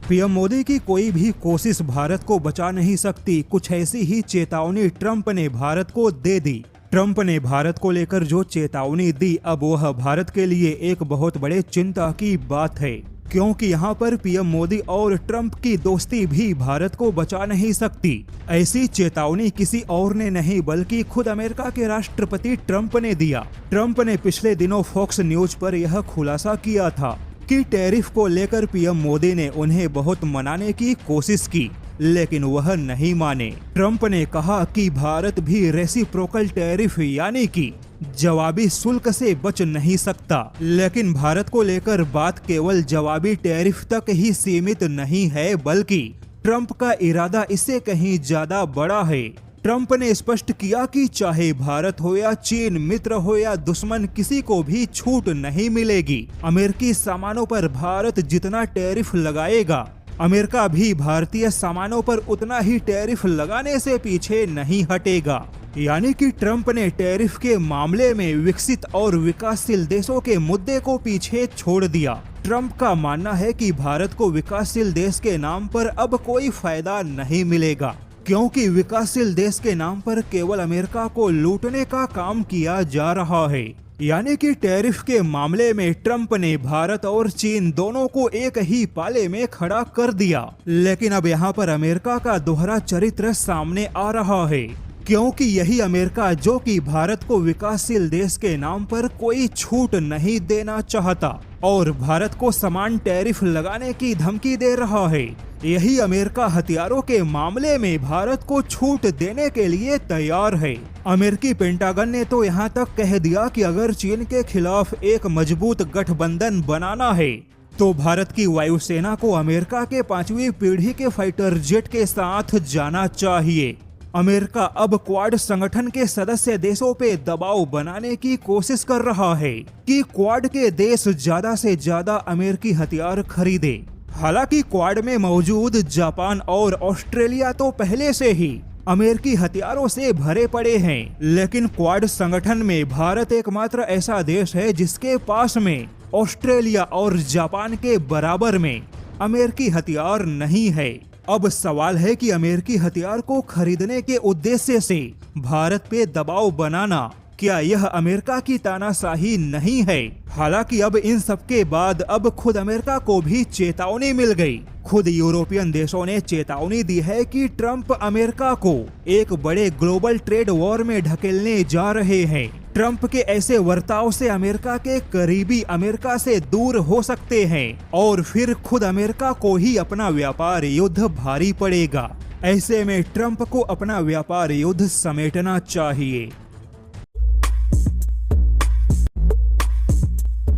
PM Modi की कोई भी कोशिश भारत को बचा नहीं सकती। कुछ ऐसी ही चेतावनी ट्रंप ने भारत को दे दी। ट्रंप ने भारत को लेकर जो चेतावनी दी, अब वह भारत के लिए एक बहुत बड़े चिंता की बात है, क्योंकि यहाँ पर पीएम मोदी और ट्रंप की दोस्ती भी भारत को बचा नहीं सकती। ऐसी चेतावनी किसी और ने नहीं बल्कि खुद अमेरिका के राष्ट्रपति ट्रंप ने दिया। ट्रंप ने पिछले दिनों फॉक्स न्यूज पर यह खुलासा किया था कि टैरिफ को लेकर पीएम मोदी ने उन्हें बहुत मनाने की कोशिश की, लेकिन वह नहीं माने। ट्रंप ने कहा कि भारत भी रेसिप्रोकल टैरिफ यानी कि जवाबी शुल्क से बच नहीं सकता। लेकिन भारत को लेकर बात केवल जवाबी टैरिफ तक ही सीमित नहीं है, बल्कि ट्रंप का इरादा इससे कहीं ज्यादा बड़ा है। ट्रंप ने स्पष्ट किया कि चाहे भारत हो या चीन, मित्र हो या दुश्मन, किसी को भी छूट नहीं मिलेगी। अमेरिकी सामानों पर भारत जितना टैरिफ लगाएगा, अमेरिका भी भारतीय सामानों पर उतना ही टैरिफ लगाने से पीछे नहीं हटेगा। यानी कि ट्रंप ने टैरिफ के मामले में विकसित और विकासशील देशों के मुद्दे को पीछे छोड़ दिया। ट्रंप का मानना है कि भारत को विकासशील देश के नाम पर अब कोई फायदा नहीं मिलेगा, क्योंकि विकासशील देश के नाम पर केवल अमेरिका को लूटने का काम किया जा रहा है। यानी कि टैरिफ के मामले में ट्रंप ने भारत और चीन दोनों को एक ही पाले में खड़ा कर दिया। लेकिन अब यहाँ पर अमेरिका का दोहरा चरित्र सामने आ रहा है, क्योंकि यही अमेरिका जो कि भारत को विकासशील देश के नाम पर कोई छूट नहीं देना चाहता और भारत को समान टैरिफ लगाने की धमकी दे रहा है, यही अमेरिका हथियारों के मामले में भारत को छूट देने के लिए तैयार है। अमेरिकी पेंटागन ने तो यहाँ तक कह दिया कि अगर चीन के खिलाफ एक मजबूत गठबंधन बनाना है तो भारत की वायुसेना को अमेरिका के 5वीं पीढ़ी के फाइटर जेट के साथ जाना चाहिए। अमेरिका अब क्वाड संगठन के सदस्य देशों पे दबाव बनाने की कोशिश कर रहा है कि क्वाड के देश ज्यादा से ज्यादा अमेरिकी हथियार खरीदे। हालांकि क्वाड में मौजूद जापान और ऑस्ट्रेलिया तो पहले से ही अमेरिकी हथियारों से भरे पड़े हैं, लेकिन क्वाड संगठन में भारत एकमात्र ऐसा देश है जिसके पास में ऑस्ट्रेलिया और जापान के बराबर में अमेरिकी हथियार नहीं है। अब सवाल है कि अमेरिकी हथियार को खरीदने के उद्देश्य से भारत पे दबाव बनाना, क्या यह अमेरिका की तानाशाही नहीं है? हालांकि अब इन सब के बाद अब खुद अमेरिका को भी चेतावनी मिल गई। खुद यूरोपियन देशों ने चेतावनी दी है कि ट्रंप अमेरिका को एक बड़े ग्लोबल ट्रेड वॉर में ढकेलने जा रहे हैं। ट्रंप के ऐसे बर्ताव से अमेरिका के करीबी अमेरिका से दूर हो सकते हैं और फिर खुद अमेरिका को ही अपना व्यापार युद्ध भारी पड़ेगा। ऐसे में ट्रंप को अपना व्यापार युद्ध समेटना चाहिए।